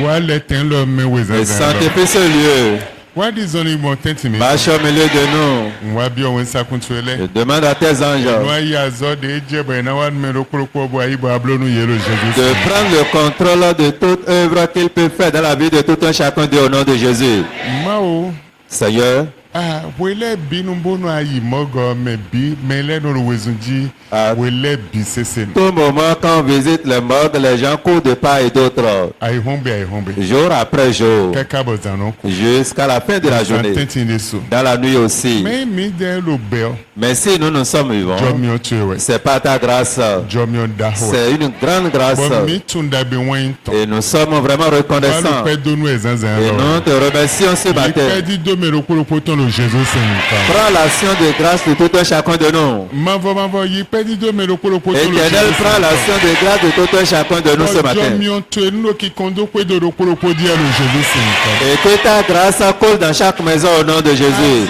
Et sanctifie ce lieu. Marche au milieu de nous. Je demande à tes anges de prendre le contrôle de toute œuvre qu'il peut faire dans la vie de tout un chacun d'eux au nom de Jésus. Seigneur, tout moment quand on visite les morgues, les gens courent de part et d'autre, jour après jour, jusqu'à la fin de la journée, dans la nuit aussi. Mais si nous sommes vivants, c'est pas ta grâce, c'est une grande grâce. Et nous sommes vraiment reconnaissants. Et nous te remercions ce matin. Prends l'action de grâce de tout un chacun de nous. Éternel, prends l'action de grâce de tout un chacun de nous ce matin. Et que ta grâce coule dans chaque maison au nom de Jésus.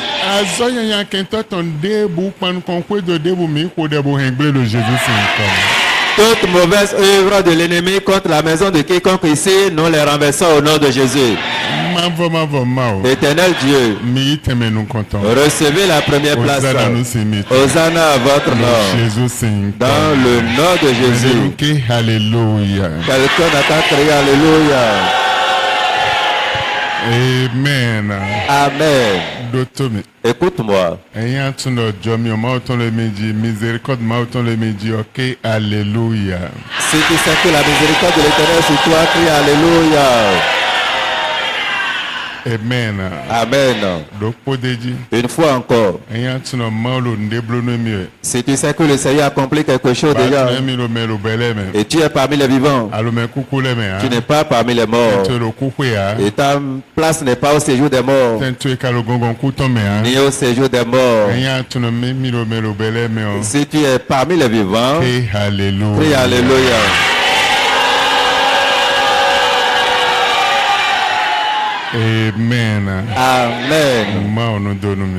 Toute mauvaise œuvre de l'ennemi contre la maison de quiconque ici, nous les renversons au nom de Jésus. Éternel Dieu, recevez la première place. Hosanna à votre nom. Dans le nom de Jésus. Quelqu'un n'a qu'à crier Alléluia. Amen. Amen. Écoute-moi. Alléluia. Si tu sais que la miséricorde de l'Éternel sur toi, crie Alléluia. Amen. Amen. Une fois encore. Si tu sais que le Seigneur a accompli quelque chose déjà, et tu es parmi les vivants, tu n'es pas parmi les morts, et ta place n'est pas au séjour des morts, ni au séjour des morts. Si tu es parmi les vivants, crie Alléluia. Amen. Amen.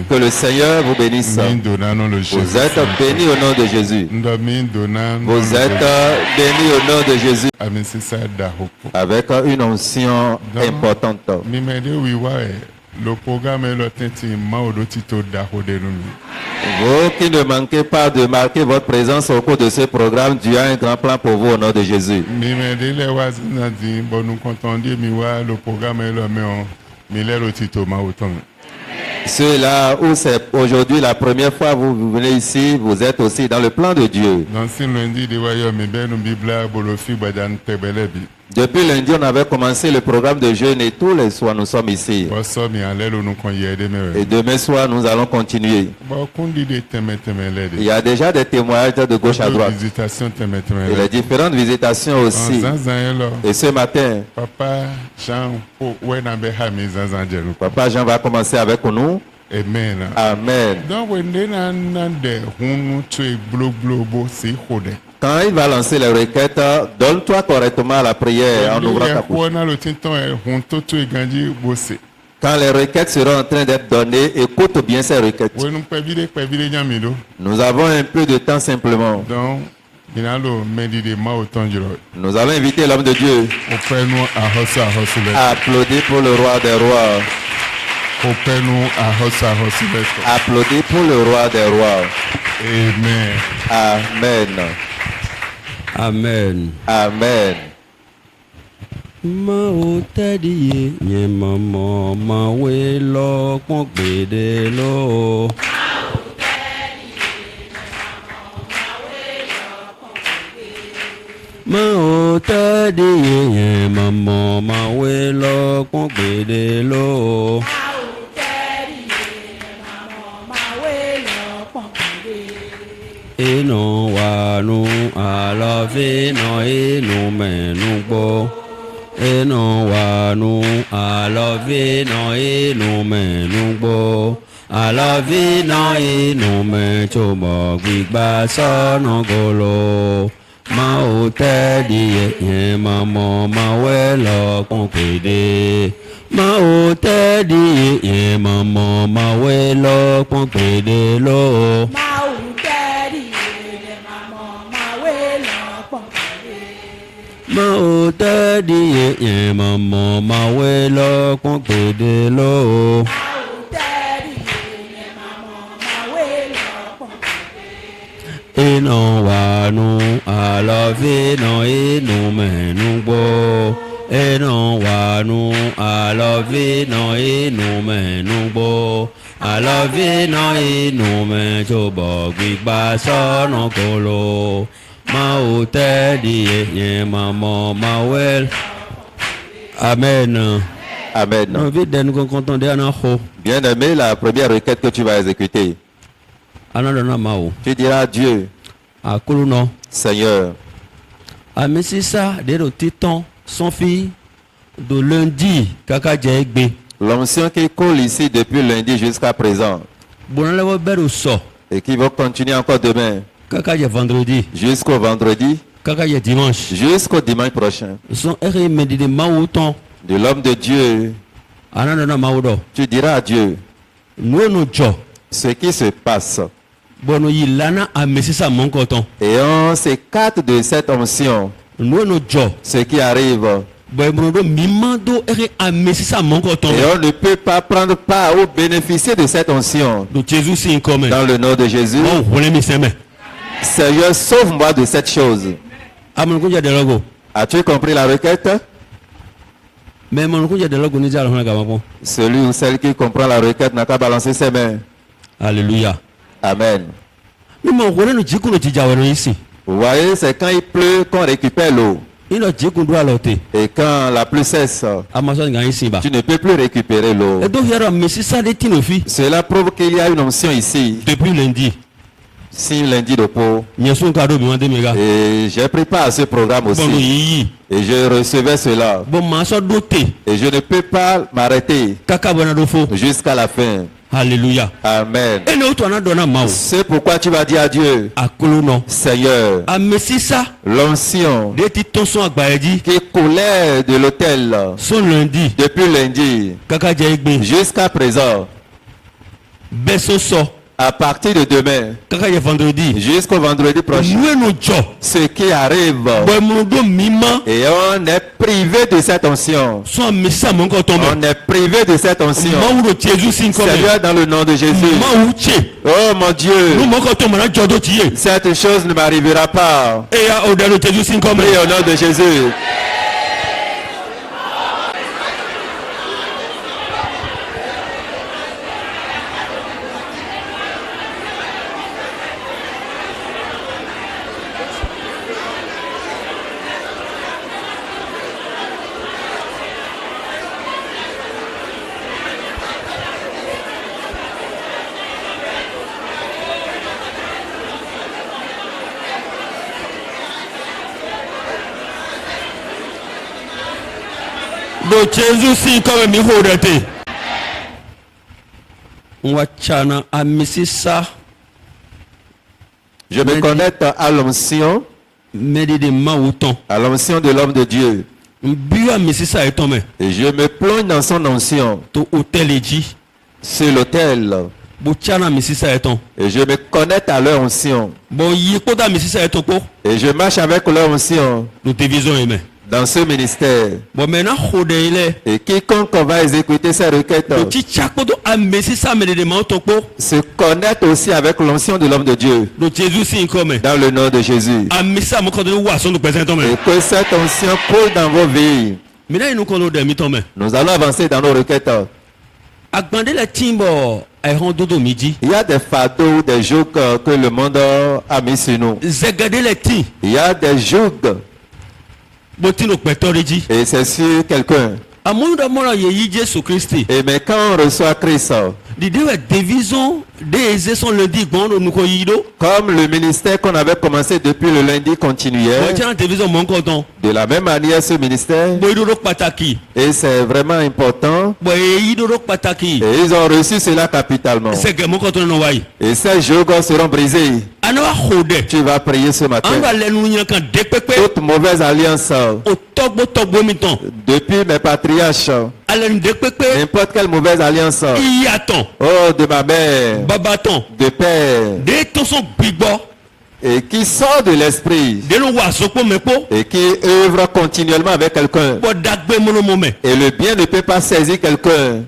Que le Seigneur vous bénisse. Vous êtes bénis au nom de Jésus. Vous êtes bénis au nom de Jésus. Avec une onction importante. Le programme est le Vous qui ne manquez pas de marquer votre présence au cours de ce programme, Dieu a un grand plan pour vous au nom de Jésus. Ceux-là où c'est aujourd'hui la première fois que vous venez ici, vous êtes aussi dans le plan de Dieu. Depuis lundi, on avait commencé le programme de jeûne et tous les soirs nous sommes ici. Et demain soir, nous allons continuer. Il y a déjà des témoignages de gauche à droite. Et les différentes visitations aussi. Et ce matin, Papa Jean va commencer avec nous. Amen. Amen. Quand il va lancer les requêtes, donne-toi correctement à la prière en ouvrant ta bouche. Quand les requêtes seront en train d'être données, écoute bien ces requêtes. Nous avons un peu de temps simplement. Nous allons inviter l'homme de Dieu. Applaudis pour le roi des rois. Applaudis pour le roi des rois. Amen. Amen. Amen. Ma o tadi ye mama ma we lo pon gbede lo. Ma o tadi ye mama ma we lo pon gbede lo. Eno wa nu alove no enu menu gbo. Eno wa nu alove no enu menu gbo. Alove no enu me chobo gbigba sono golo. Ma o tedi ye mama ma we lo pon pede. Ma o tedi ye mama ma we lo pon pede lo. o te di ye mama ma we lo kon pe de lo. Eno wa nu alove no enu menu bo. Eno wa nu alove no enu menu bo. Alove no enu me jobo gbigba so no kolo. Ma o te di ye mama ma wel. Amen. Amen. Bien aimé, la première requête que tu vas exécuter. Tu diras à Dieu, Seigneur, son fils de lundi, l'onction qui coule ici depuis lundi jusqu'à présent, et qui va continuer encore demain, jusqu'au vendredi, jusqu'au dimanche prochain, de l'homme de Dieu, tu diras à Dieu ce qui se passe. Et on s'écarte de cette onction, ce qui arrive. Et on ne peut pas prendre part ou bénéficier de cette onction. Dans le nom de Jésus. Seigneur, sauve-moi de cette chose. As-tu compris la requête? Celui ou celle qui comprend la requête n'a qu'à balancer ses mains. Alléluia. Amen. Vous voyez, c'est quand il pleut qu'on récupère l'eau. Et quand la pluie cesse, tu ne peux plus récupérer l'eau. Cela prouve qu'il y a une onction ici. Depuis lundi. Si lundi de peau. Et j'ai pris part à ce programme aussi. Et je recevais cela. Et je ne peux pas m'arrêter jusqu'à la fin. Alléluia. Amen. C'est pourquoi tu vas dire à Dieu, Seigneur, l'onction qui coulait de l'autel depuis lundi jusqu'à présent, à partir de demain jusqu'au vendredi prochain, ce qui arrive, et on est privé de cette onction. On est privé de cette onction. Seigneur, dans le nom de Jésus. Oh mon Dieu, cette chose ne m'arrivera pas. Prie au nom de Jésus. Je me connecte à l'onction, à l'onction de l'homme de Dieu. Et je me plonge dans son onction sur l'autel. Et je me connecte à leur onction. Et je marche avec leur onction dans ce ministère. Et quiconque va exécuter ces requêtes se connecte aussi avec l'onction de l'homme de Dieu. Dans le nom de Jésus. Et que cette onction coule dans vos vies. Nous allons avancer dans nos requêtes. Il y a des fardeaux, des jougs que le monde a mis sur nous. Il y a des jougs. Et c'est sur quelqu'un. Et mais quand on reçoit Christ, comme le ministère qu'on avait commencé depuis le lundi continuait, de la même manière ce ministère, et c'est vraiment important, et ils ont reçu cela capitalement. Et ces jours seront brisés. Tu vas prier ce matin. Toute mauvaise alliance depuis mes patriarches, n'importe quelle mauvaise alliance, oh, de ma mère, de père, Et qui sort de l'esprit. Et qui œuvre continuellement avec quelqu'un. Et le bien ne peut pas saisir quelqu'un.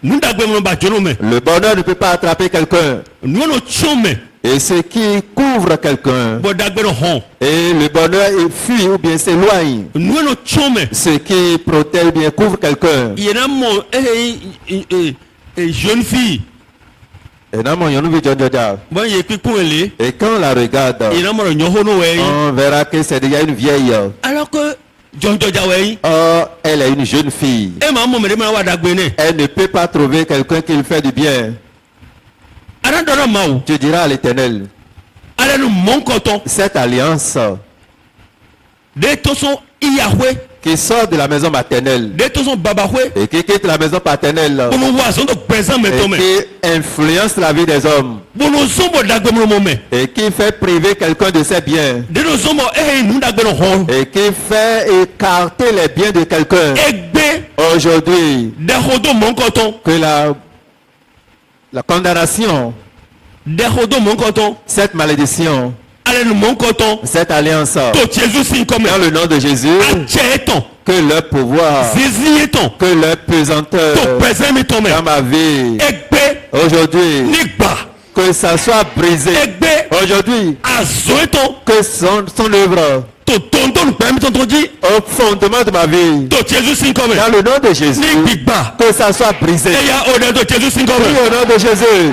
Le bonheur ne peut pas attraper quelqu'un. Et ce qui couvre quelqu'un. Et le bonheur fuit ou bien s'éloigne. Ce qui protège ou bien couvre quelqu'un. Jeune fille. Et quand on la regarde, on verra que c'est déjà une vieille. Alors que elle est une jeune fille. Elle ne peut pas trouver quelqu'un qui lui fait du bien. Tu diras à l'Éternel, cette alliance qui sort de la maison maternelle et qui quitte la maison paternelle et qui influence la vie des hommes et qui fait priver quelqu'un de ses biens et qui fait écarter les biens de quelqu'un. Aujourd'hui, que la condamnation, cette malédiction, cette alliance, dans le nom de Jésus, que leur pouvoir, que leur pesanteur dans ma vie, aujourd'hui, que ça soit brisé. Aujourd'hui, que son œuvre au fondement de ma vie, dans le nom de Jésus, que ça soit brisé. Au nom de Jésus.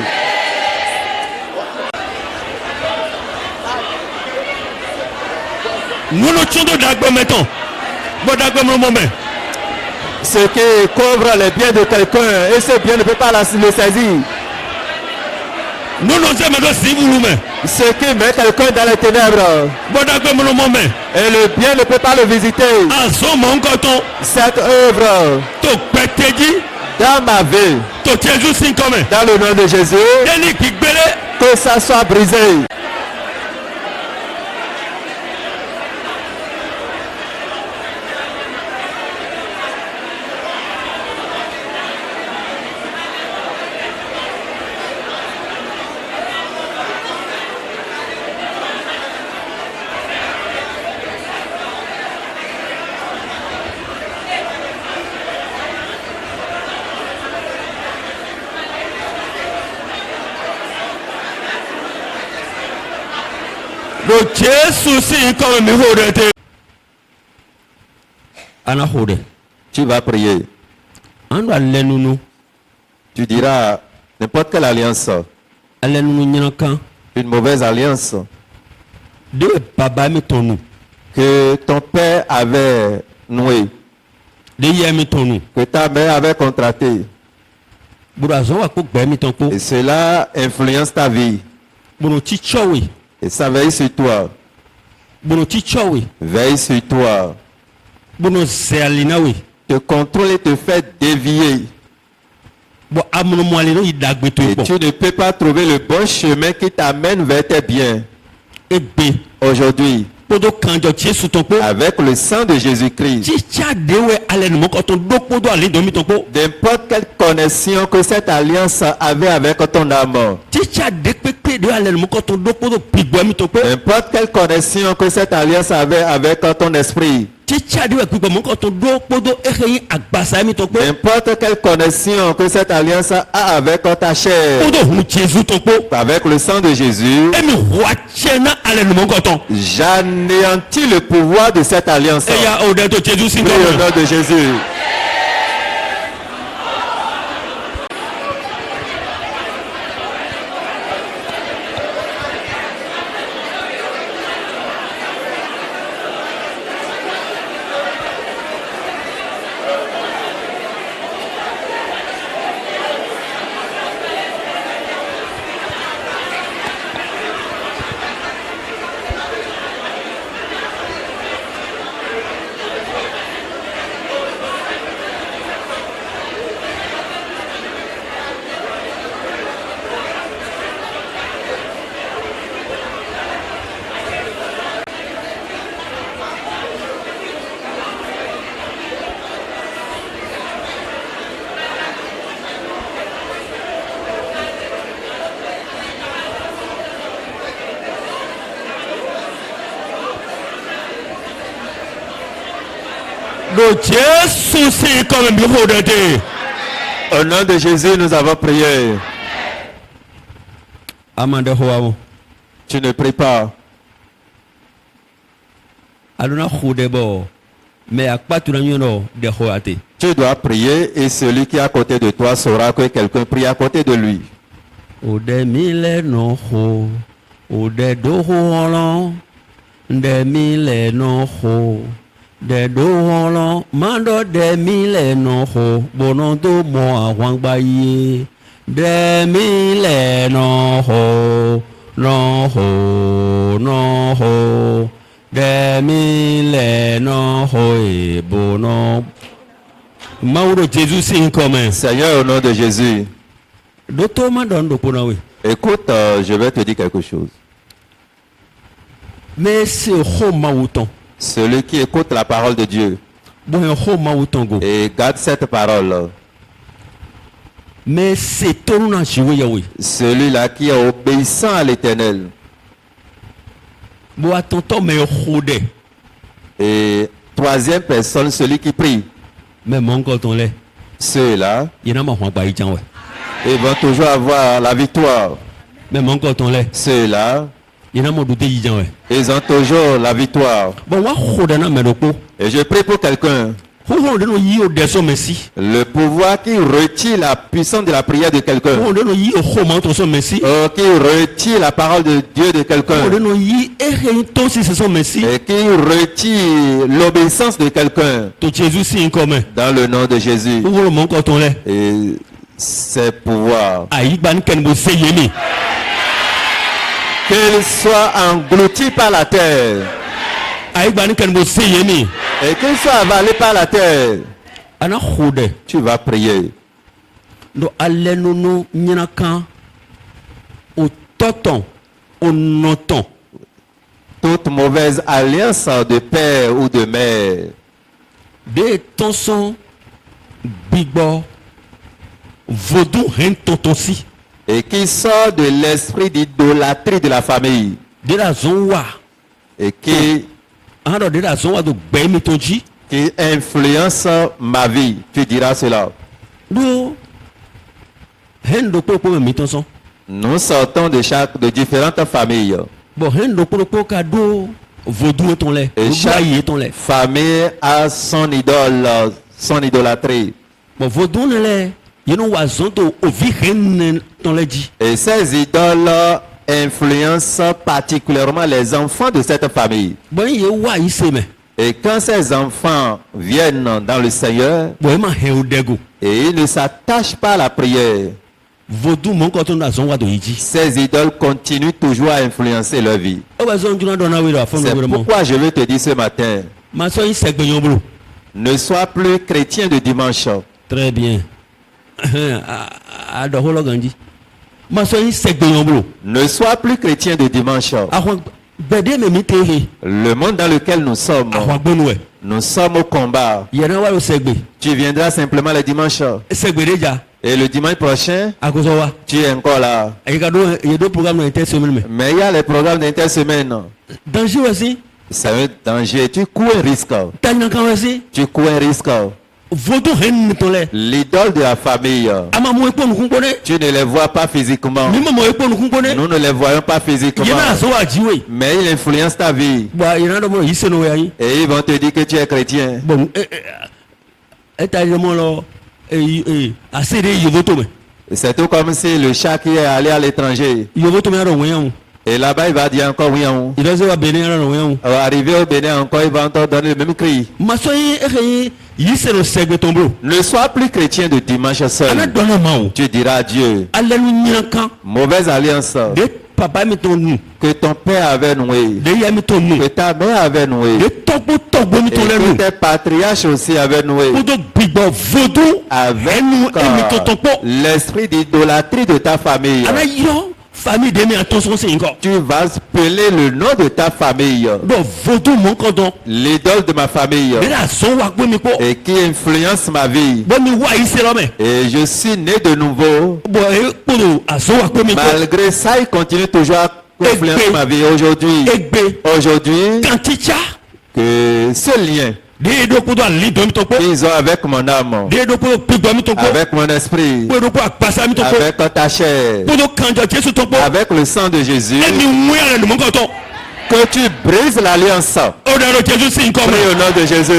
Ce qui couvre les biens de quelqu'un et ce bien ne peut pas le saisir. Ce qui met quelqu'un dans les ténèbres et le bien ne peut pas le visiter. Cette œuvre dans ma vie, dans le nom de Jésus, que ça soit brisé. Tu vas prier. Tu diras n'importe quelle alliance, une mauvaise alliance que ton père avait nouée, que ta mère avait contractée, et cela influence ta vie. Et ça veille sur toi. Veille sur toi. Te contrôle et te fait dévier. Et tu ne peux pas trouver le bon chemin qui t'amène vers tes biens. Aujourd'hui, avec le sang de Jésus-Christ, n'importe quelle connexion que cette alliance avait avec ton âme, n'importe quelle connexion que cette alliance avait avec ton esprit, n'importe quelle connexion que cette alliance a avec ta chair, avec le sang de Jésus, j'anéantis le pouvoir de cette alliance. Au nom de Jésus. Au nom de Jésus, nous avons prié. Tu ne pries pas. Tu dois prier et celui qui est à côté de toi saura que quelqu'un prie à côté de lui. Seigneur, au nom de Jésus. Écoute, je vais te dire quelque chose. Mais c'est celui qui écoute la parole de Dieu et garde cette parole. Mais c'est celui-là qui est obéissant à l'Éternel. Et troisième personne, celui qui prie. Ceux-là, ils vont toujours avoir la victoire. Ceux-là, ils ont toujours la victoire. Et je prie pour quelqu'un. Le pouvoir qui retire la puissance de la prière de quelqu'un. Qui retire la parole de Dieu de quelqu'un. Et qui retire l'obéissance de quelqu'un. Dans le nom de Jésus. Et ces pouvoirs. Qu'il soit englouti par la terre. Et qu'il soit avalé par la terre. Tu vas prier. Toute mauvaise alliance de père ou de mère. Et qui sort de l'esprit d'idolâtrie de la famille. Et qui influence ma vie. Tu diras cela. Nous sortons de différentes familles. Et chaque famille a son idole, son idolâtrie. Et ces idoles influencent particulièrement les enfants de cette famille. Et quand ces enfants viennent dans le Seigneur, et ils ne s'attachent pas à la prière, ces idoles continuent toujours à influencer leur vie. C'est pourquoi je veux te dire ce matin, ne sois plus chrétien de dimanche. Très bien. Ne sois plus chrétien de dimanche. Le monde dans lequel nous sommes au combat. Tu viendras simplement le dimanche. Et le dimanche prochain, tu es encore là. Mais il y a les programmes d'intersemaine. C'est un danger. Tu cours un risque. Tu cours un risque. L'idole de la famille, tu ne les vois pas physiquement. Nous ne les voyons pas physiquement. Mais ils influencent ta vie. Et ils vont te dire que tu es chrétien. C'est tout comme si le chat qui est allé à l'étranger. Et là-bas, il va dire encore oui. Arrivé au Bénin encore, il va encore donner le même cri. Ne sois plus chrétien de dimanche seul. Tu diras à Dieu. Mauvaise alliance. Que ton père avait noué. Que ta mère avait noué. Et que tes patriarches aussi avaient noué. Avec l'esprit d'idolâtrie de ta famille. Tu vas appeler le nom de ta famille. L'idole de ma famille. Et qui influence ma vie. Et je suis né de nouveau. Malgré ça, il continue toujours à influencer ma vie. Aujourd'hui, que ce lien Ils ont avec mon âme, avec mon esprit, avec ta chair, avec le sang de Jésus, que tu brises l'alliance. Prie au nom de Jésus.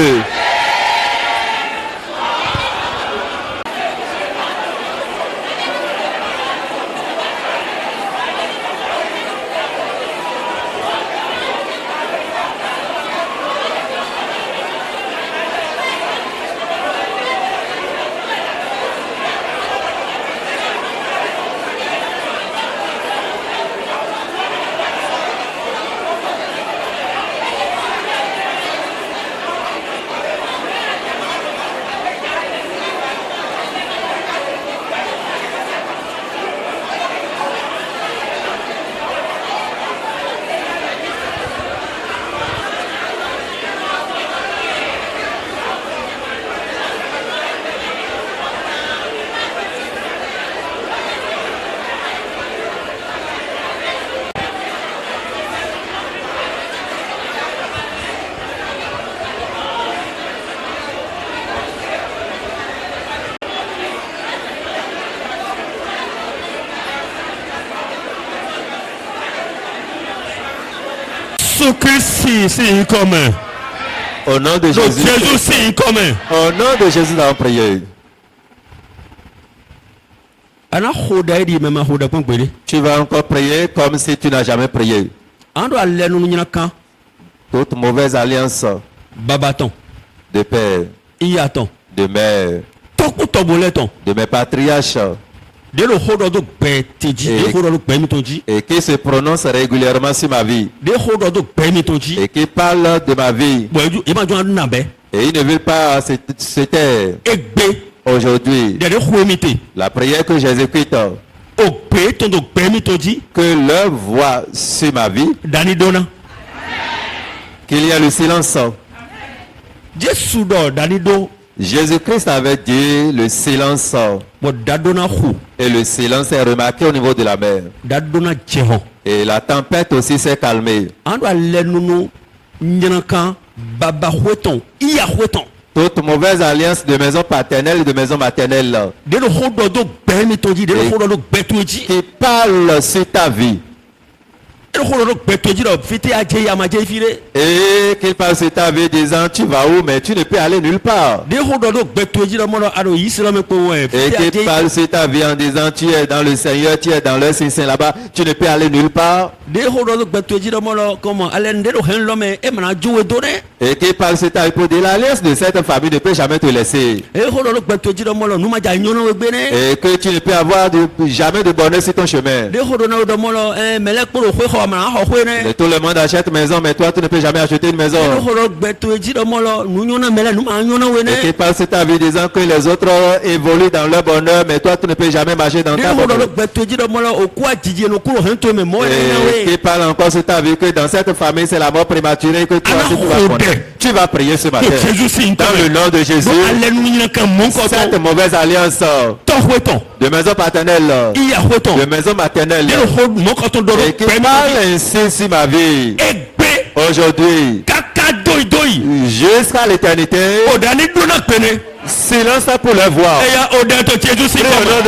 Au nom de Jésus. Au nom de Jésus, nous avons prié. Tu vas encore prier comme si tu n'as jamais prié. Toute mauvaise alliance de père, de mère, de mes patriarches, et qui se prononce régulièrement sur ma vie, et qui parle de ma vie, et ils ne veulent pas se taire. Aujourd'hui, la prière que j'exécute, que leur voix sur ma vie, qu'il y a le silence. Jésus-Christ avait dit le silence. Et le silence est remarqué au niveau de la mer. Et la tempête aussi s'est calmée. Toute mauvaise alliance de maison paternelle et de maison maternelle qui parle sur ta vie, et qu'il parle sur ta vie disant tu vas où, mais tu ne peux aller nulle part. Et qu'il parle sur ta vie en disant tu es dans le Seigneur, tu es dans le Saint là-bas, tu ne peux aller nulle part. Et qu'il parle sur ta vie pour dire l'alliance de cette famille ne peut jamais te laisser. Et que tu ne peux avoir jamais de bonheur sur ton chemin. Et tout le monde achète maison, mais toi tu ne peux jamais acheter une maison. Et qui passe ta vie disant que les autres évoluent dans leur bonheur, mais toi tu ne peux jamais marcher dans ta bonheur. Et qui parle encore sur ta vie que dans cette famille c'est la mort prématurée, que toi aussi tu vas prier ce matin. Dans le nom de Jésus, cette mauvaise alliance de maison paternelle, de maison maternelle, et qui parle ainsi sur ma vie aujourd'hui jusqu'à l'éternité, silence pour le voir. Au nom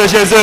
de Jésus.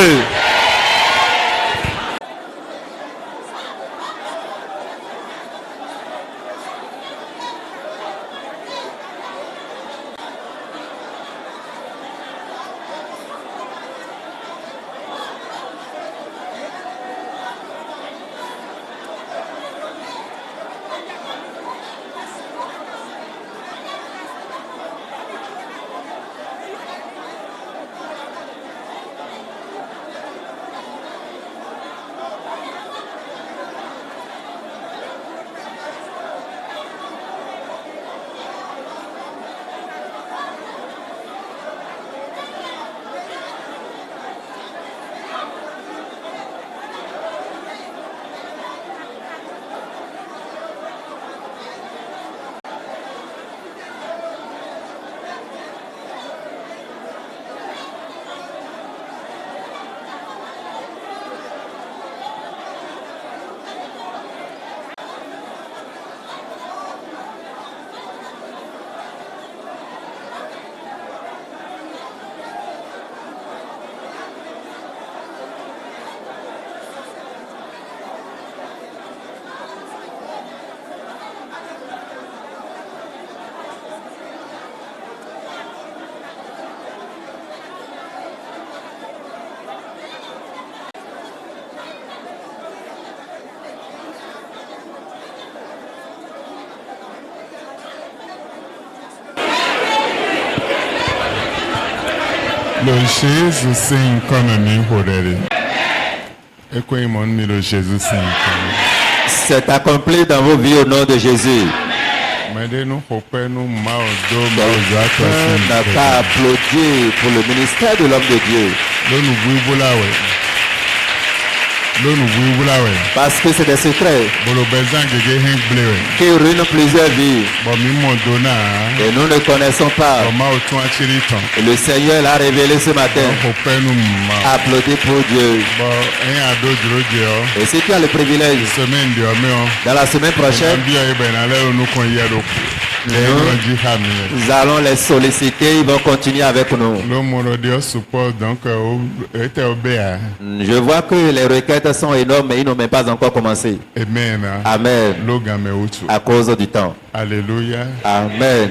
Lo Jésus sim kono horere. Eko imon mi lo Jésus sim kono. C'est accompli dans vos vies au nom de Jésus. Quelqu'un n'a pas applaudi pour le ministère de l'homme de Dieu. Parce que c'est des secrets qui ruinent plusieurs vies. Et nous ne connaissons pas. Et le Seigneur l'a révélé ce matin. Applaudis pour Dieu. Et si tu as le privilège, dans la semaine prochaine, nous allons les solliciter, ils vont continuer avec nous. Je vois que les requêtes sont énormes, mais ils n'ont même pas encore commencé. Amen. Amen. À cause du temps. Alléluia. Amen.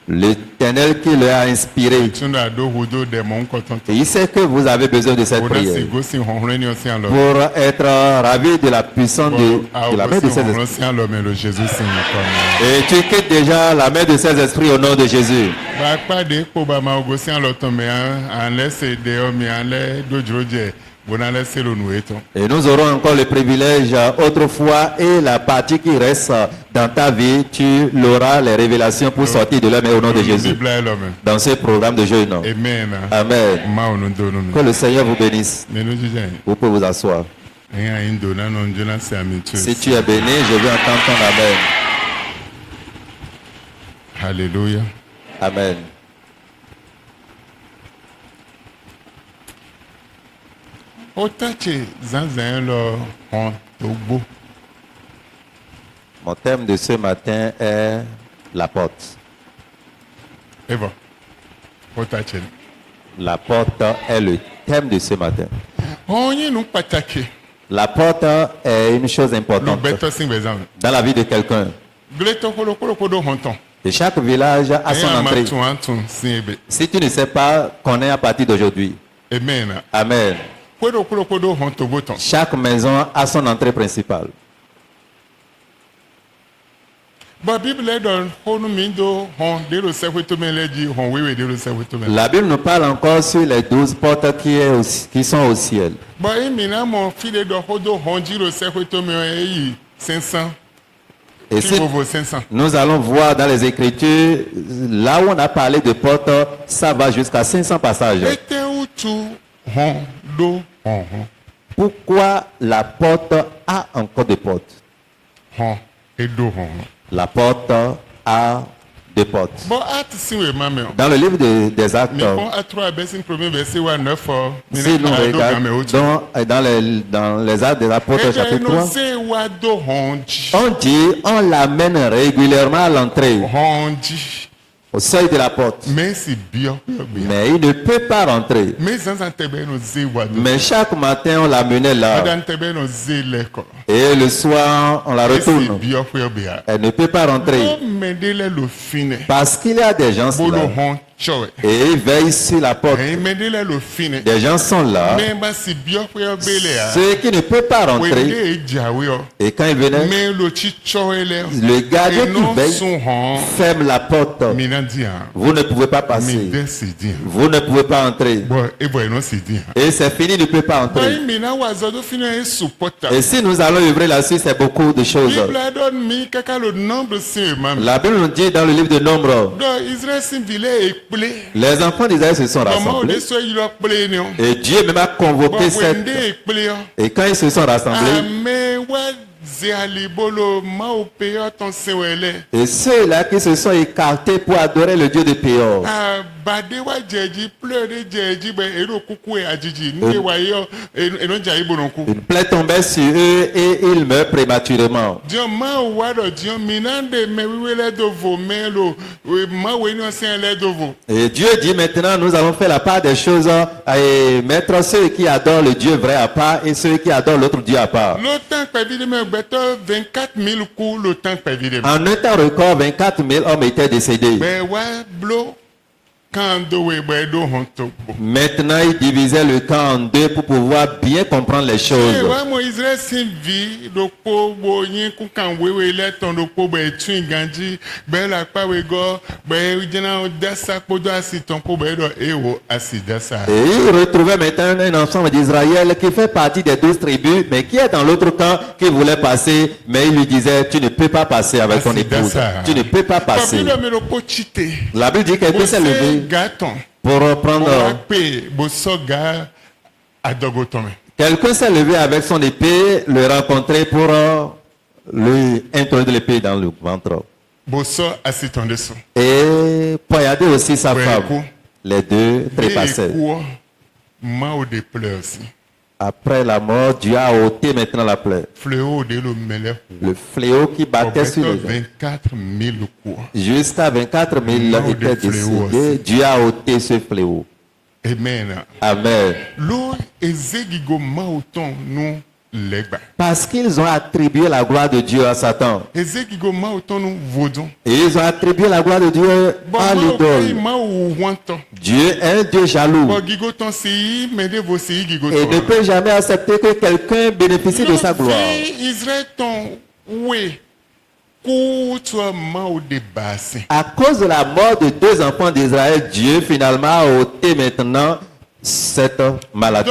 L'Éternel qui le a inspiré. Et il sait que vous avez besoin de cette prière pour être ravi de la puissance de la main de ces esprits. Et tu quittes déjà la main de ces esprits au nom de Jésus. Et nous aurons encore le privilège autrefois et la partie qui reste dans ta vie, tu l'auras les révélations pour sortir de l'homme au nom de Jésus. Dans ce programme de jeûne. Amen. Amen. Que le Seigneur vous bénisse. Vous pouvez vous asseoir. Si tu es béni, je veux entendre ton amen. Alléluia. Amen. Mon thème de ce matin est la porte. La porte est le thème de ce matin. La porte est une chose importante dans la vie de quelqu'un. Et chaque village a son entrée. Si tu ne sais pas, connais à partir d'aujourd'hui. Amen. Amen. Chaque maison a son entrée principale. La Bible nous parle encore sur les 12 portes qui sont au ciel. Et si nous allons voir dans les Écritures, là où on a parlé de portes, ça va jusqu'à 500 passages. Pourquoi la porte a encore des portes? La porte a des portes. Dans le livre des Actes, si nous regardons dans les Actes des Apôtres chapitre 3, on dit on l'amène régulièrement à l'entrée, au seuil de la porte. Mais il ne peut pas rentrer. Mais chaque matin, on l'amenait là. Et le soir, on la retourne. Elle ne peut pas rentrer. Parce qu'il y a des gens là. Et ils veillent sur la porte. Des gens sont là. Ceux qui ne peuvent pas rentrer. Et quand ils venaient, le gardien qui veille ferme la porte. Vous ne pouvez pas passer. Vous ne pouvez pas entrer. Et c'est fini, il ne peut pas entrer. Et si nous allons ouvrir la suite, c'est beaucoup de choses. La Bible nous dit dans le livre de Nombres, les enfants d'Israël se sont rassemblés. Et Dieu même a convoqué cette. Et quand ils se sont rassemblés, et ceux-là qui se sont écartés pour adorer le Dieu de Péor, une plaie tombait sur eux et ils meurent prématurément. Et Dieu dit maintenant nous allons faire la part des choses et mettre ceux qui adorent le Dieu vrai à part et ceux qui adorent l'autre Dieu à part. En un temps record, 24 000 hommes étaient décédés. Maintenant, il divisait le camp en deux pour pouvoir bien comprendre les choses. Et il retrouvait maintenant un ensemble d'Israël qui fait partie des 12 tribus, mais qui est dans l'autre camp, qui voulait passer, mais il lui disait, tu ne peux pas passer avec ton épouse. Tu ne peux pas passer. La Bible dit qu'elle s'est levée pour reprendre. Quelqu'un s'est levé avec son épée, le rencontrer pour lui introduire l'épée dans le ventre. Et poignarder aussi sa femme. Les deux trépassaient. Après la mort, Dieu a ôté maintenant la plaie. Le fléau qui battait sur les gens. Jusqu'à 24 000 étaient décédés. Dieu a ôté ce fléau. Amen. Amen. Parce qu'ils ont attribué la gloire de Dieu à Satan. Et ils ont attribué la gloire de Dieu à l'idole. Dieu est un Dieu jaloux. Et ne peut jamais accepter que quelqu'un bénéficie de sa gloire. À cause de la mort de deux enfants d'Israël, Dieu finalement a ôté maintenant cette maladie.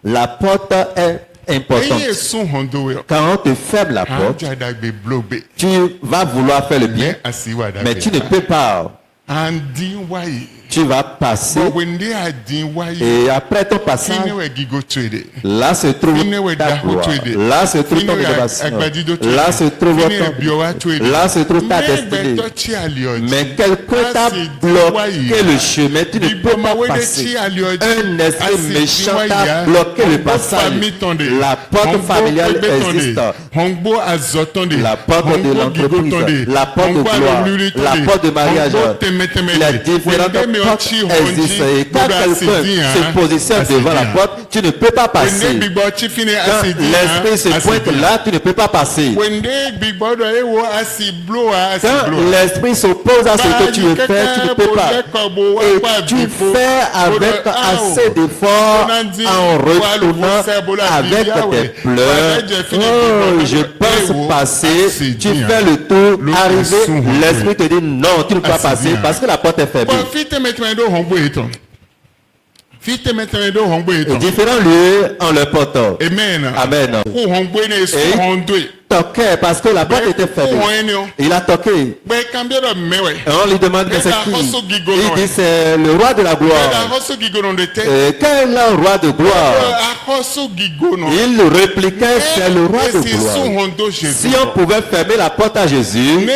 La porte est importante. Quand on te ferme la porte, tu vas vouloir faire le bien, mais tu ne peux pas. Tu vas passer et après ton passage, là se trouve ta gloire, là se trouve ton élévation, là se trouve ta destinée. Mais quelqu'un t'a bloqué le chemin, tu ne peux pas passer. Un esprit méchant t'a bloqué le passage. La porte familiale existe. La porte de l'entreprise, la porte de gloire, la porte de mariage, les différentes portes existent. Et quand quelqu'un se positionne devant la porte, tu ne peux pas passer. Quand l'esprit se pointe là, tu ne peux pas passer. Quand l'esprit s'oppose à ce que tu veux faire, tu ne peux pas. Et tu fais avec assez d'efforts en retournant avec tes pleurs. Oh, je pense passer. Tu fais le tour, arriver, l'esprit te dit non, tu ne peux pas passer parce que la porte est fermée. Différents lieux en leur porte. Amen. Amen. Et toquait parce que la porte était fermée. Il a toqué. Et on lui demande que c'est qui. Il dit c'est le roi de la gloire. Et quand il est le roi de gloire, il répliquait c'est le roi de gloire. Si on pouvait fermer la porte à Jésus,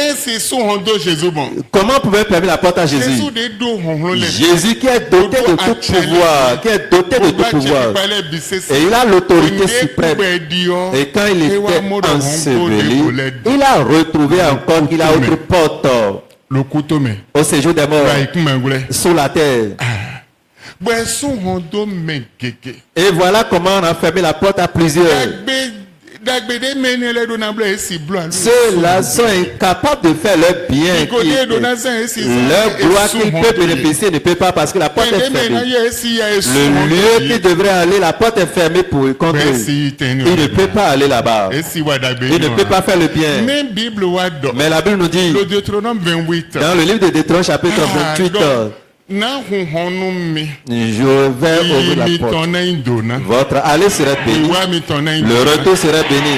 comment on pouvait fermer la porte à Jésus? Jésus qui est doté de tout pouvoir, qui est doté de tout pouvoir. Et il a l'autorité suprême. Et quand il était enseveli, il a retrouvé encore qu'il a autre porte au séjour des morts sous la terre. Et voilà comment on a fermé la porte à plusieurs. Ceux-là sont incapables de faire leur bien. Leur gloire qu'ils peuvent bénéficier ne peut pas parce que la porte est fermée. Le lieu qui devrait aller, la porte est fermée pour contre eux. Il ne peut pas aller là-bas. Il ne peut pas faire le bien. Mais la Bible nous dit, dans le livre de Deutéronome chapitre 28, je vais ouvrir la porte. Votre aller serait béni. Le retour serait béni.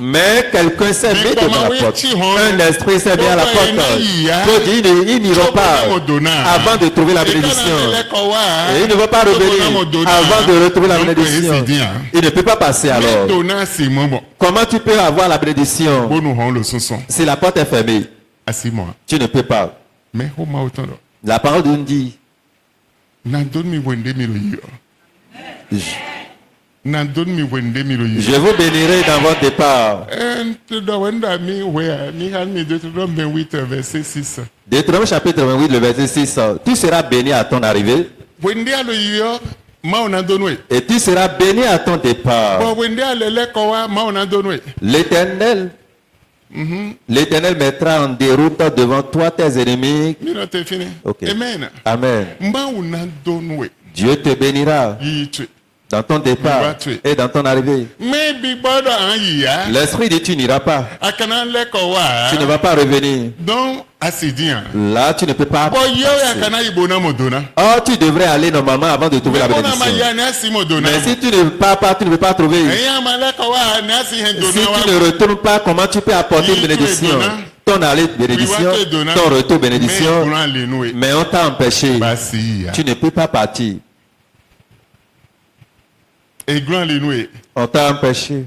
Mais quelqu'un s'est mis devant la porte. Un esprit s'est mis à la porte. Ils n'iront pas avant de trouver la bénédiction. Et ils ne vont pas revenir avant de retrouver la bénédiction. Il ne peut pas passer alors. Comment tu peux avoir la bénédiction si la porte est fermée? Tu ne peux pas. La parole nous dit, je vous bénirai dans votre départ. Deutéronome chapitre 28, le verset 6. Tu seras béni à ton arrivée. Et tu seras béni à ton départ. L'Éternel L'Éternel mettra en déroute devant toi tes ennemis. Okay. Amen. Amen. Dieu te bénira dans ton départ et dans ton arrivée. L'esprit dit tu n'iras pas. Tu ne vas pas revenir. Là, tu ne peux pas passer. Oh, tu devrais aller normalement avant de trouver la bénédiction. Mais si tu ne pars pas, tu ne peux pas trouver. Si tu ne retournes pas, comment tu peux apporter une bénédiction? Ton aller bénédiction, ton retour bénédiction. Mais on t'a empêché. Tu ne peux pas partir. On t'a empêché.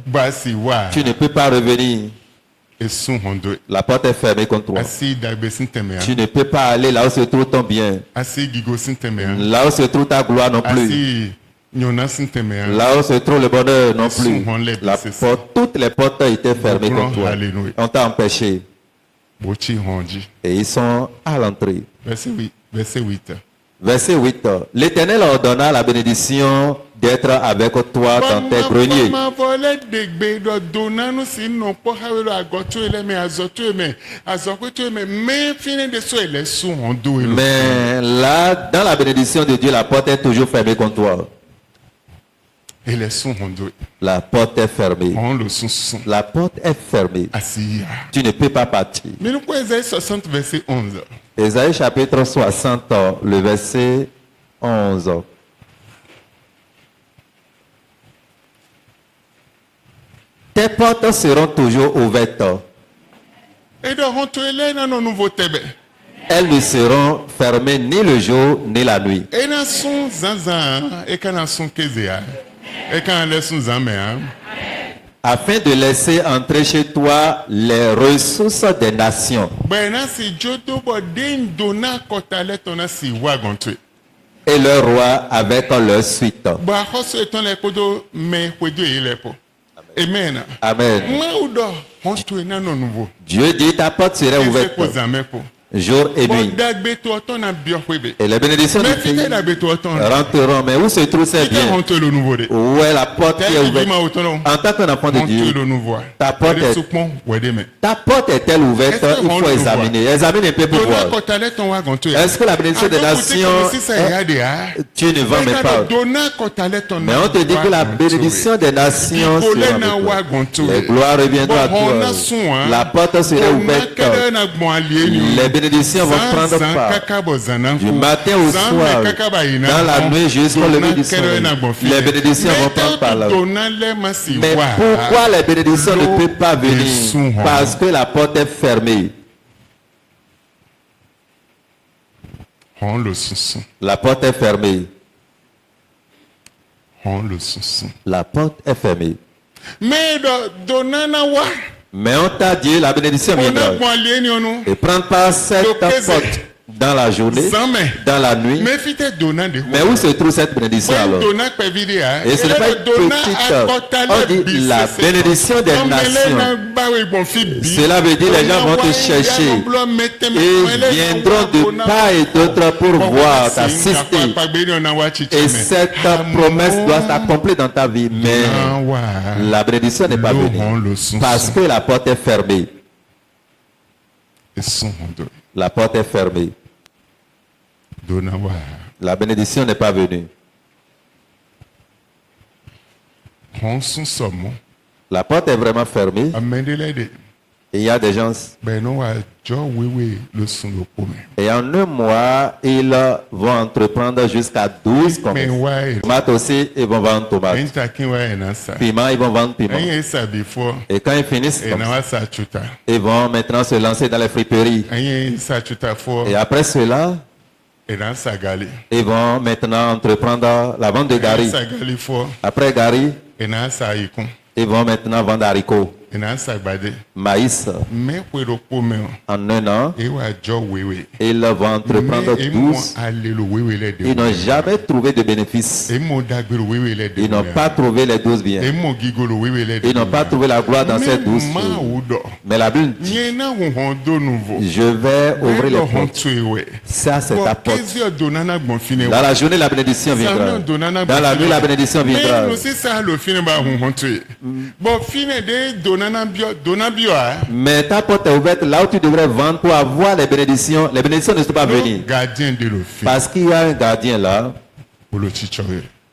Tu ne peux pas revenir. La porte est fermée contre toi. Tu ne peux pas aller là où se trouve ton bien. Là où se trouve ta gloire non plus. Là où se trouve le bonheur non plus. Toutes les portes étaient fermées contre toi. On t'a empêché. Et ils sont à l'entrée. Verset 8. L'Éternel ordonna la bénédiction d'être avec toi dans tes greniers. Mais là, dans la bénédiction de Dieu, la porte est toujours fermée contre toi. La porte est fermée. La porte est fermée. Tu ne peux pas partir. Ésaïe chapitre 60, le verset 11. Tes portes seront toujours ouvertes. Elles ne seront fermées ni le jour ni la nuit. Afin de laisser entrer chez toi les ressources des nations. Et le roi avec leur suite. Amen. Amen. Dieu dit ta porte sera ouverte jour et nuit. Et les bénédictions de Dieu rentreront. Mais où se trouve ces biens? Où est la porte qui est ouverte? En tant qu'un enfant de Dieu, ta porte est-elle ouverte? Il faut examiner. Examine un peu pour voir. Est-ce que la bénédiction des nations, tu ne vends même pas? Mais on te dit que la bénédiction des nations sera ouverte. Les gloires reviendront à toi. La porte sera ouverte. Les bénédictions vont prendre part du matin au soir, dans la nuit jusqu'au lever du soleil. Les bénédictions vont prendre part là. Mais pourquoi les bénédictions ne peuvent pas venir? Parce que la porte est fermée. La porte est fermée. La porte est fermée. Mais on t'a dit la bénédiction viendra. Et prendre pas cette porte dans la journée, dans la nuit. Mais où se trouve cette bénédiction alors? Et ce n'est pas une petite. On dit la bénédiction des nations. Cela veut dire les gens vont te chercher. Et viendront de part et d'autre pour voir, t'assister. Et cette promesse doit s'accomplir dans ta vie. Mais la bénédiction n'est pas venue. Parce que la porte est fermée. La porte est fermée. La bénédiction n'est pas venue. La porte est vraiment fermée. Et il y a des gens. Et en un mois, ils vont entreprendre jusqu'à 12 commerces. Tomates aussi, ils vont vendre tomates. Piment, ils vont vendre piment. Et quand ils finissent, ils vont maintenant se lancer dans les friperies. Et après cela, ils vont maintenant entreprendre la vente de gari. Après gari, ils vont maintenant vendre haricots. Maïs. En un an, ils vont entreprendre 12. Ils n'ont jamais trouvé de bénéfice. Ils n'ont pas trouvé les 12 biens. Ils n'ont pas trouvé la gloire dans ces 12 choses. Mais la Bible dit, je vais ouvrir les portes. Ça, c'est ta porte. Dans la journée, la bénédiction viendra. Dans la nuit, la bénédiction viendra. Mais ta porte est ouverte là où tu devrais vendre pour avoir les bénédictions. Les bénédictions ne sont pas venues. Parce qu'il y a un gardien là.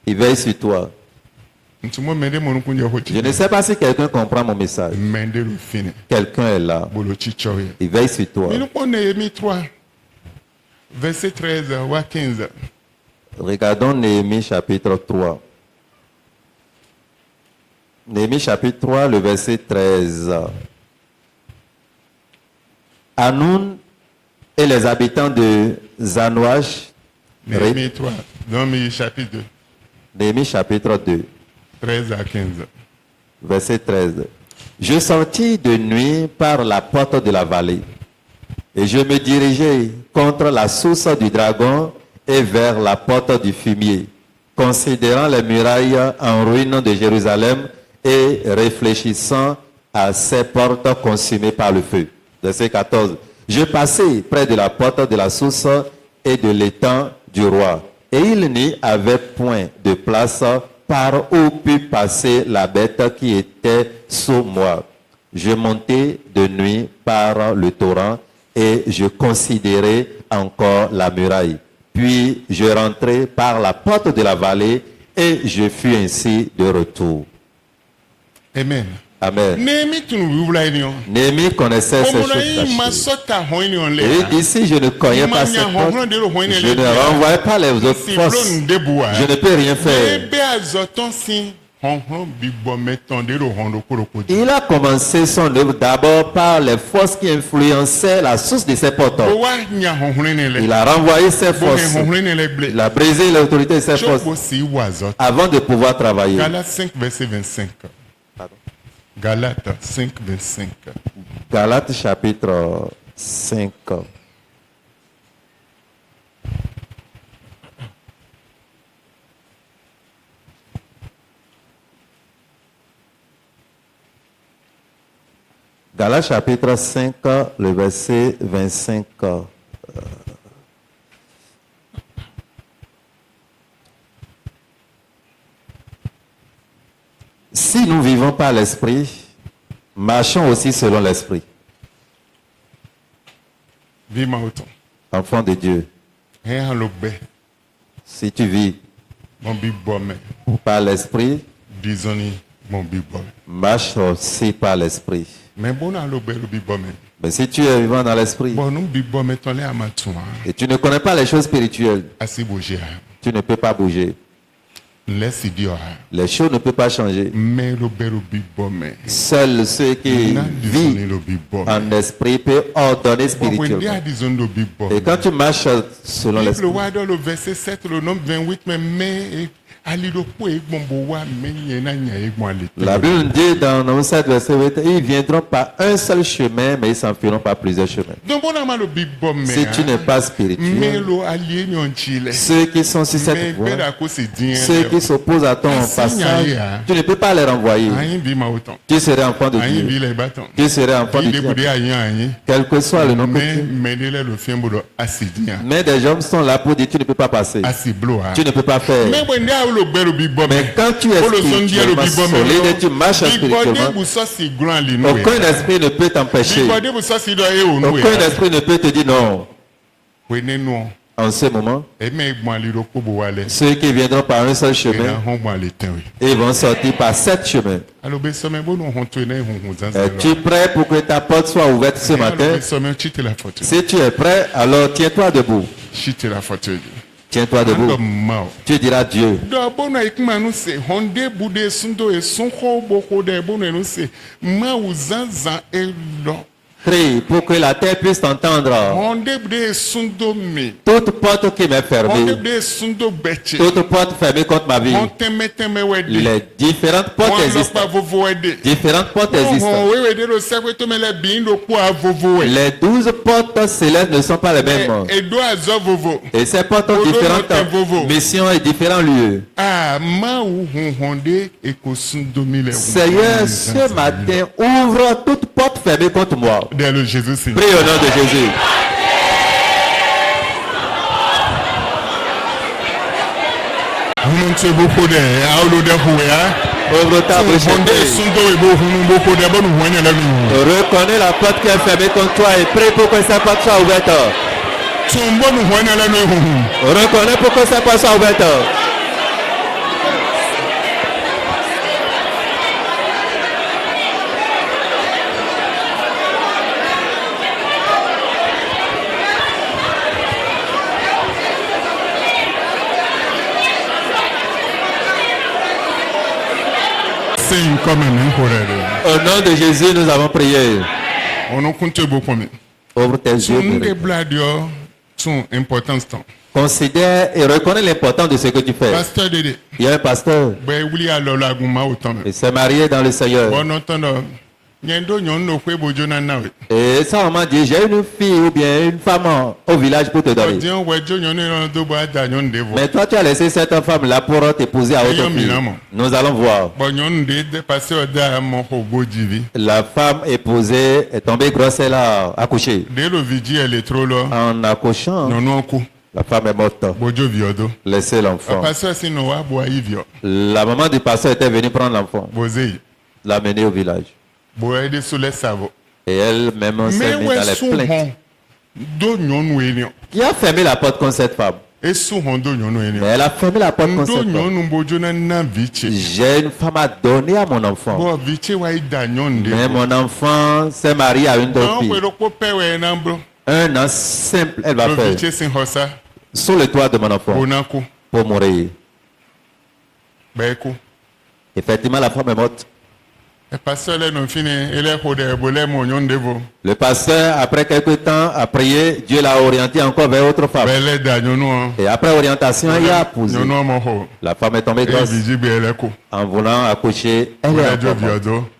Il veille sur toi. Je ne sais pas si quelqu'un comprend mon message. Quelqu'un est là. Il veille sur toi. Verset 13 ou 15. Regardons Néhémie chapitre 3. Néhémie chapitre 3, le verset 13. Hanoun et les habitants de Zanouach. Néhémie 3, Néhémie chapitre 2. Néhémie chapitre 2. 13 à 15. Verset 13. Je sortis de nuit par la porte de la vallée et je me dirigeai contre la source du dragon et vers la porte du fumier, considérant les murailles en ruine de Jérusalem et réfléchissant à ces portes consumées par le feu. Verset 14. Je passai près de la porte de la source et de l'étang du roi, et il n'y avait point de place par où put passer la bête qui était sous moi. Je montai de nuit par le torrent et je considérai encore la muraille. Puis je rentrai par la porte de la vallée et je fus ainsi de retour. Amen. Amen. Néhémie connaissait ces choses cachées. Et ici, je ne connais pas ces portes. Je ne renvoie pas les autres forces. Je ne peux rien faire. Il a commencé son œuvre d'abord par les forces qui influençaient la source de ses portes. Il a renvoyé ses forces. Il a brisé l'autorité de ses forces avant de pouvoir travailler. Galates 5, verset 25. Galates 5, 25. Galates chapitre 5. Galates chapitre 5, le verset 25. Si nous vivons par l'esprit, marchons aussi selon l'esprit. Enfant de Dieu, si tu vis par l'esprit, marche aussi par l'esprit. Mais si tu es vivant dans l'esprit et tu ne connais pas les choses spirituelles, tu ne peux pas bouger. Les choses ne peuvent pas changer. Seuls ceux qui vivent en esprit peuvent ordonner spirituellement. Et quand tu marches selon l'esprit, la Bible dit dans Nombre 7, verset 8, ils viendront par un seul chemin, mais ils s'enfuiront par plusieurs chemins. Si tu n'es pas spirituel, ceux qui sont sur cette voie, ceux qui s'opposent à ton passage, tu ne peux pas les renvoyer. Tu serais enfant de Dieu. Tu serais enfant de Dieu. Quel que soit le nom que tu es. Mais des hommes sont là pour dire tu ne peux pas passer. Tu ne peux pas faire. Mais quand tu es spirituellement solide et tu marches spirituellement, aucun esprit ne peut t'empêcher. Aucun esprit ne peut te dire non. En ce moment, ceux qui viendront par un seul chemin, ils vont sortir par 7 chemins. Es-tu prêt pour que ta porte soit ouverte ce matin? Si tu es prêt, alors tiens-toi debout. Tiens-toi debout. Tu diras Dieu. Prie pour que la terre puisse t'entendre. Toute porte qui m'est fermée, toute porte fermée contre ma vie, les différentes portes existent. Différentes portes existent. Les 12 portes célestes ne sont pas les mêmes. Et ces portes ont différentes missions et différents lieux. Seigneur, ce matin, ouvre toute porte fermée contre moi. Prie au nom de Jésus. Prie au nom de Jésus. Ouvre ta bouche. Reconnais la porte qui est fermée contre toi et prie pour que cette porte soit ouverte. Reconnais pour que cette porte soit ouverte. Au nom de Jésus, nous avons prié. Ouvre tes yeux. Considère et reconnais l'importance de ce que tu fais. Il y a un pasteur. Il s'est marié dans le Seigneur. Et ça, on m'a dit, j'ai une fille ou bien une femme au village pour te donner. Mais toi, tu as laissé cette femme-là pour t'épouser à autre fille. Nous allons voir. La femme épousée est tombée grosse, elle a accouché. En accouchant, la femme est morte. Laissez l'enfant. La maman du pasteur était venue prendre l'enfant, l'amener au village. Et elle-même s'est mise dans les plaintes. Qui a fermé la porte contre cette femme? Mais elle a fermé la porte contre cette femme. J'ai une femme à donner à mon enfant. Mais mon enfant s'est marié à une autre fille. Un an simple, elle va faire. Sur le toit de mon enfant. Pour mourir. Effectivement, la femme est morte. Le pasteur, après quelque temps, a prié, Dieu l'a orienté encore vers autre femme. Et après orientation, il a épousé. La femme est tombée grosse. En voulant accoucher,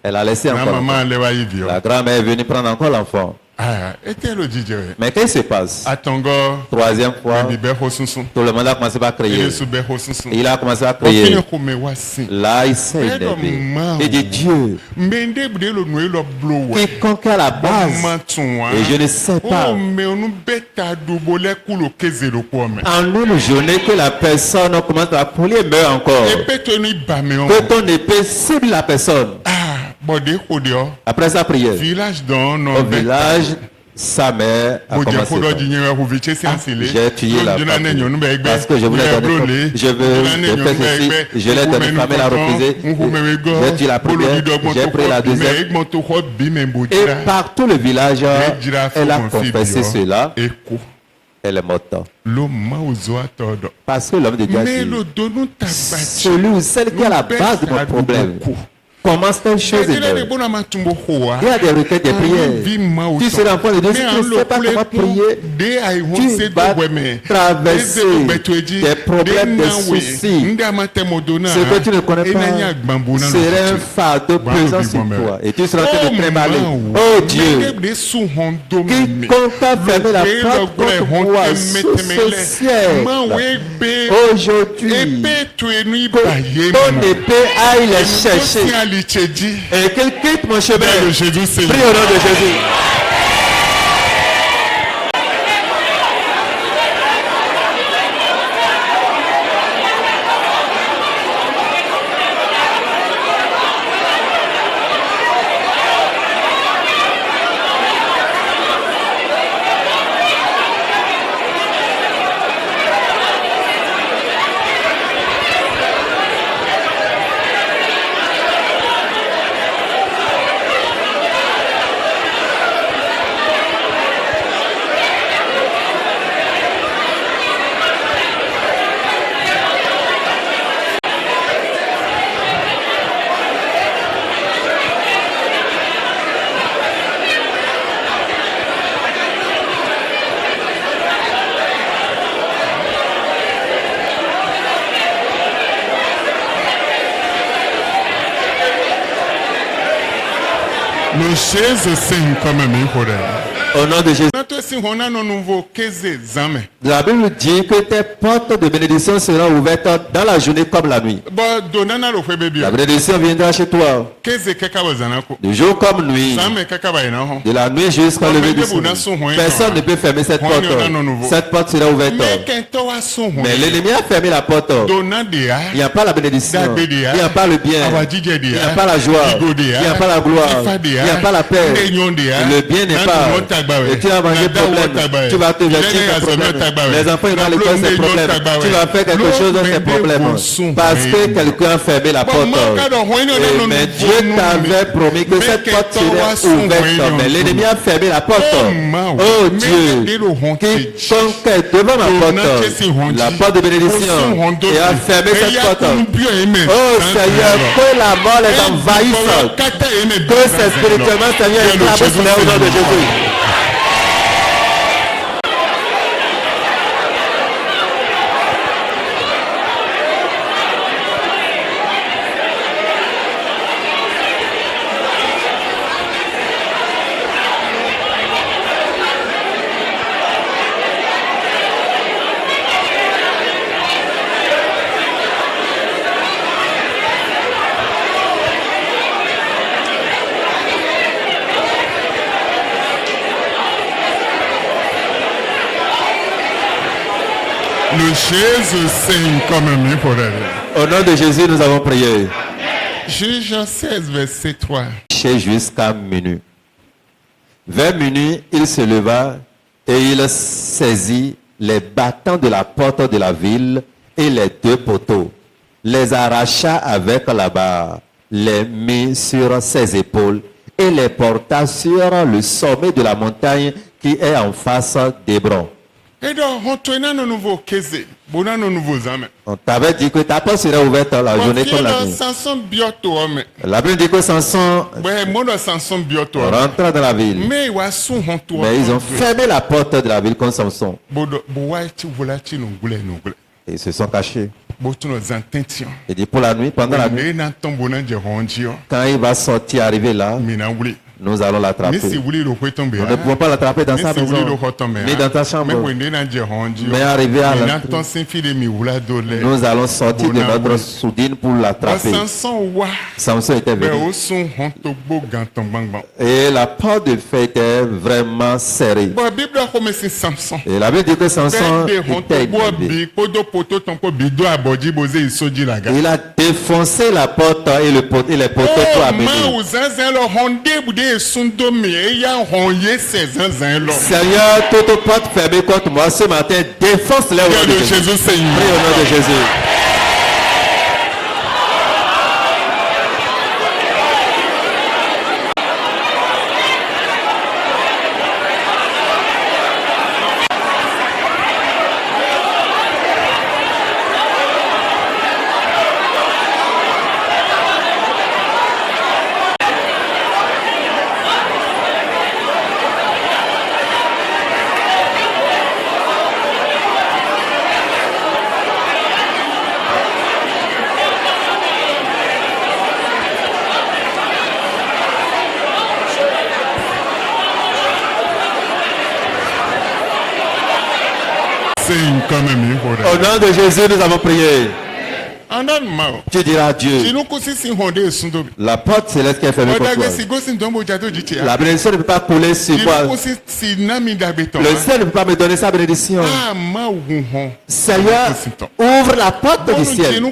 elle a laissé encore. La grand-mère est venue prendre encore l'enfant. Mais qu'est-ce qui se passe? Troisième fois, tout le monde a commencé à crier. Il a commencé à crier. Là, il s'est énervé. Il dit, Dieu, quiconque à la base, et je ne sais pas, en une journée que la personne commence à couler et meurt encore, que ton épée cible la personne. Après sa prière, au village, sa mère a commencé. J'ai tué la femme parce que je voulais donner. Je veux faire ceci. Je l'ai donné, la mère a refusé. J'ai tué la première, j'ai pris la deuxième. Et par tout le village, elle a confessé cela. Elle est morte. Parce que l'homme de Dieu a dit, celui ou celle qui est à la base de mon problème commence telle chose et il y a des requêtes de prière. Tu seras en train de dire, si tu ne sais pas comment prier, tu vas traverser des problèmes, des soucis. Ce que tu ne connais pas serait un fardeau pesant sur toi. Et tu seras en train de trémaler. Oh Dieu, quiconque a fermé la porte contre moi sous ce ciel, aujourd'hui, que ton épée aille les chercher. Et qu'il quitte mon chemin. Prie au nom de Jésus. Au nom de Jésus. La Bible dit que tes portes de bénédiction seront ouvertes dans la journée comme la nuit. La bénédiction viendra chez toi. De jour comme nuit. De la nuit jusqu'au lever du soleil. Personne ne peut fermer cette porte. Cette porte sera ouverte. Mais l'ennemi a fermé la porte. Il n'y a pas la bénédiction. Il n'y a pas le bien. Il n'y a pas la joie. Il n'y a pas la gloire. Il n'y a pas la paix. Le bien n'est pas. Et tu vas manger problème. Tu vas te vertir ces problèmes. Les enfants iront à l'école, ces problèmes. Tu vas faire quelque chose dans ces problèmes. Parce que quelqu'un a fermé la porte. Mais Dieu t'avait promis que cette porte serait ouverte. Mais l'ennemi a fermé la porte. Oh Dieu, quiconque est devant ma porte, la porte de bénédiction, et a fermé cette porte. Oh Seigneur, que la mort les envahisse. Que c'est spirituellement, Seigneur, éclabousse au nom de Jésus. Au nom de Jésus, nous avons prié. Juge 16, verset 3. Jusqu'à minuit. Vers minuit, il se leva et il saisit les battants de la porte de la ville et les deux poteaux, les arracha avec la barre, les mit sur ses épaules et les porta sur le sommet de la montagne qui est en face d'Hébron. On t'avait dit que ta porte serait ouverte la journée comme la nuit. La Bible dit que Samson rentra dans la ville. Mais ils ont fermé la porte de la ville contre Samson. Et ils se sont cachés. Il dit pour la nuit, pendant la nuit, quand il va sortir, arriver là, nous allons l'attraper. Nous ne pouvons pas l'attraper dans sa maison, ni dans ta chambre. Mais arrivé à l'entrée, nous allons sortir de notre soudine pour l'attraper. Samson était venu. Et la porte de feu était vraiment serrée. Et la Bible dit que Samson était énervé. Il a défoncé la porte et les poteaux pour amener. Seigneur, toute porte fermée contre moi ce matin, défonce-les au nom de Jésus. Prie au nom de Jésus. Au nom de Jésus, nous avons prié. Tu diras Dieu. La porte céleste qui est fermée pour toi. La bénédiction ne peut pas couler sur toi. Le ciel ne peut pas me donner sa bénédiction. Seigneur, ouvre la porte du ciel.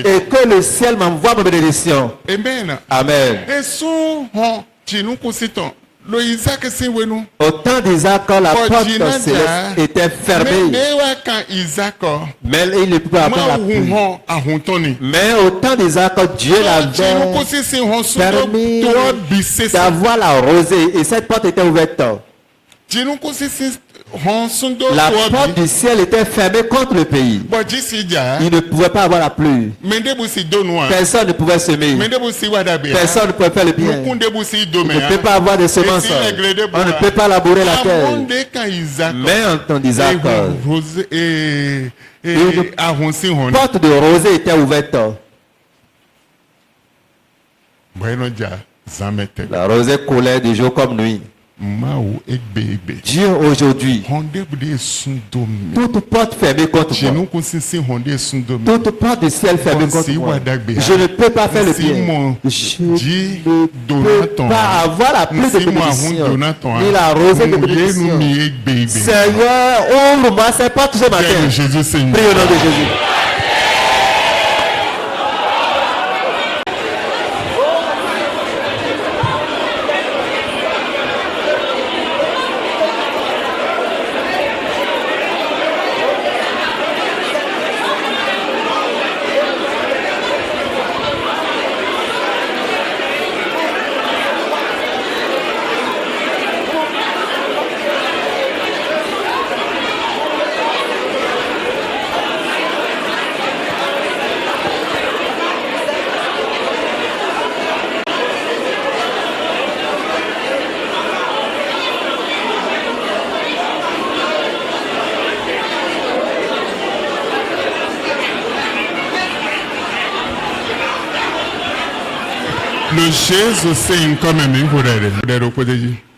Et que le ciel m'envoie ma bénédiction. Amen. Au temps d'Isaac, la porte céleste était fermée. Mais il ne pouvait pas avoir la pluie. Mais au temps d'Isaac, Dieu l'avait permis d'avoir la rosée. Et cette porte était ouverte. La porte du ciel était fermée contre le pays. Il ne pouvait pas avoir la pluie. Personne ne pouvait semer. Personne ne pouvait faire le bien. On ne peut pas avoir de semences. On ne peut pas labourer la terre. Mais en temps d'Isaac, une porte de rosée était ouverte. La rosée coulait de jour comme nuit. Dieu aujourd'hui, toute porte fermée contre moi, toute porte du ciel fermée contre moi, je ne peux pas faire le bien. Je ne peux pas avoir la pluie de bénédiction, ni la rosée de bénédiction. Seigneur, ouvre-moi ces portes ce matin. Prie au nom de Jésus.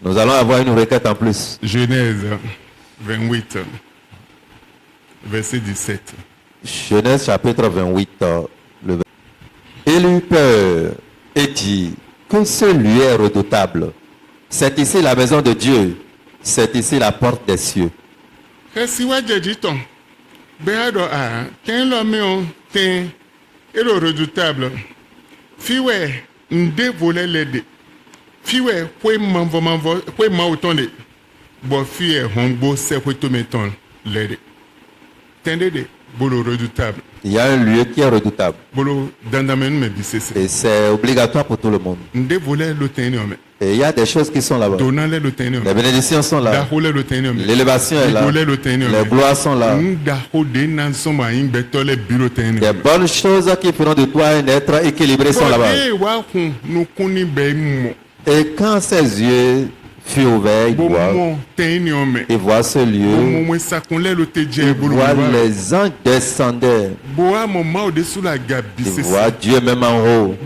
Nous allons avoir une requête en plus. Genèse 28, verset 17. Genèse chapitre 28, le verset. Il eut peur et dit que ce lieu est redoutable. C'est ici la maison de Dieu. C'est ici la porte des cieux. Redoutable. Fiwe nde volé l'aide. Fiwe kwe ma autonde. Bo fiwe hongbo se kwe to meton l'aide. Tendez bolo redoutable. Il y a un lieu qui est redoutable. Bolo dandamen me bisese. Et c'est obligatoire pour tout le monde. Nde volé l'otene ome. Et il y a des choses qui sont là-bas. Les bénédictions sont là. L'élévation est là. Les gloires sont là. Les bonnes choses qui feront de toi un être équilibré sont là-bas. Et quand ses yeux furent ouverts, il voit ce lieu. Il voit les anges descendre. Il voit Dieu même en haut.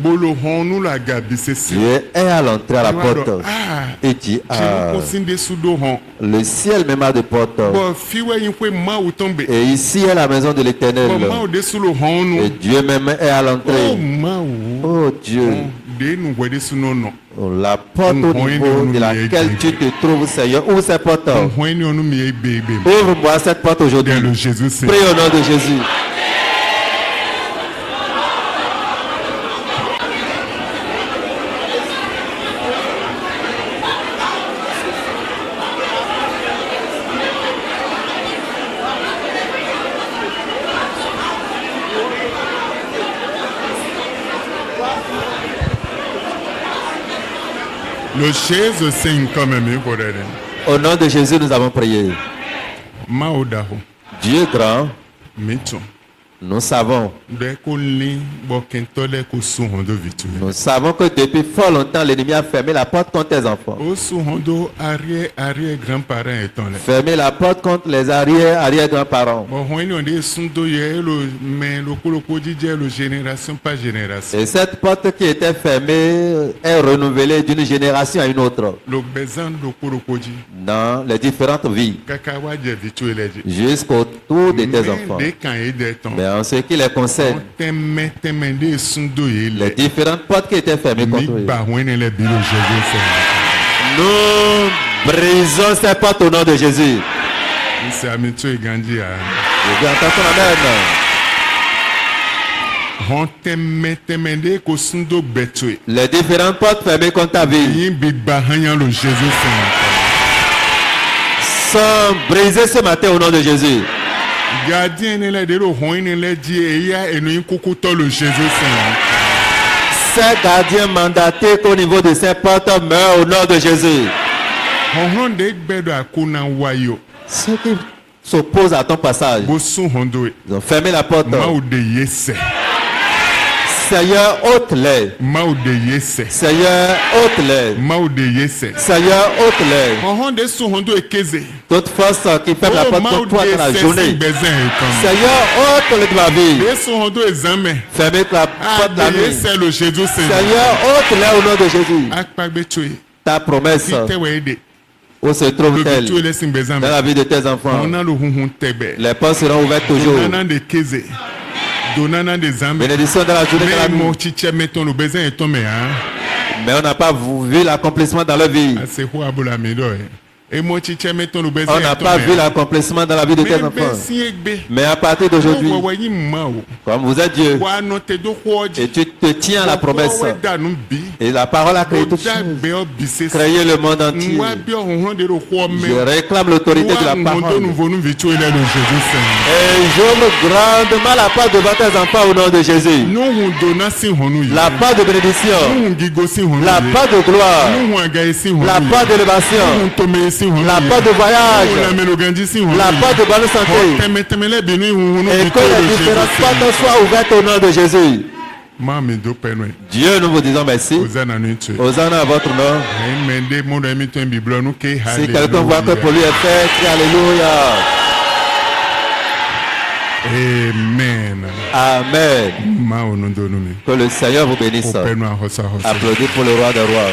Dieu est à l'entrée à la porte. Il dit, le ciel même a des portes. Et ici est la maison de l'Éternel. Et Dieu même est à l'entrée. Oh Dieu. La porte au niveau de laquelle tu te trouves, Seigneur, ouvre cette porte. Ouvre-moi cette porte aujourd'hui. Prie au nom de Jésus. Au nom de Jésus, nous avons prié. Dieu grand, nous savons que depuis fort longtemps, l'ennemi a fermé la porte contre tes enfants. Fermé la porte contre les arrière-grands-parents. Et cette porte qui était fermée est renouvelée d'une génération à une autre. Dans les différentes vies. Jusqu'au tour de tes enfants. Mais en ce qui les concerne, les différentes portes qui étaient fermées contre eux, nous brisons ces portes au nom de Jésus. Je vais entendre ton amen. Les différentes portes fermées contre ta vie sont brisées ce matin au nom de Jésus. Ces gardiens mandatés qu'au niveau de ces portes meurent au nom de Jésus. Ceux qui s'opposent à ton passage, ils ont fermé la porte. Seigneur, ôte-les. Seigneur, ôte-les. Seigneur, ôte-les. Toute force qui ferme la porte pour toi dans la journée. Seigneur, ôte-les de ma vie. Fermez la porte de la nuit. Seigneur, ôte-les au nom de Jésus. Ta promesse Où se trouve-t-elle? Dans la vie de tes enfants. Les portes seront ouvertes toujours. Bénédiction dans la journée de la nuit. Mais on n'a pas vu l'accomplissement dans leur vie. On n'a pas vu l'accomplissement dans la vie de tes enfants. Mais à partir d'aujourd'hui, comme vous êtes Dieu, et tu te tiens à la promesse, et la parole a créé toute chose, créé le monde entier. Je réclame l'autorité de la parole. Et j'ouvre grandement la part devant tes enfants au nom de Jésus. La part de bénédiction, la part de gloire, la part d'élévation, la part de voyage, la part de bonne santé, et que les différentes portes soient ouvertes au nom de Jésus. Dieu, nous vous disons merci. Hosanna à votre nom. Si quelqu'un voit que pour lui est fait, crie Alléluia. Amen. Amen. Que le Seigneur vous bénisse. Applaudissez pour le roi des rois.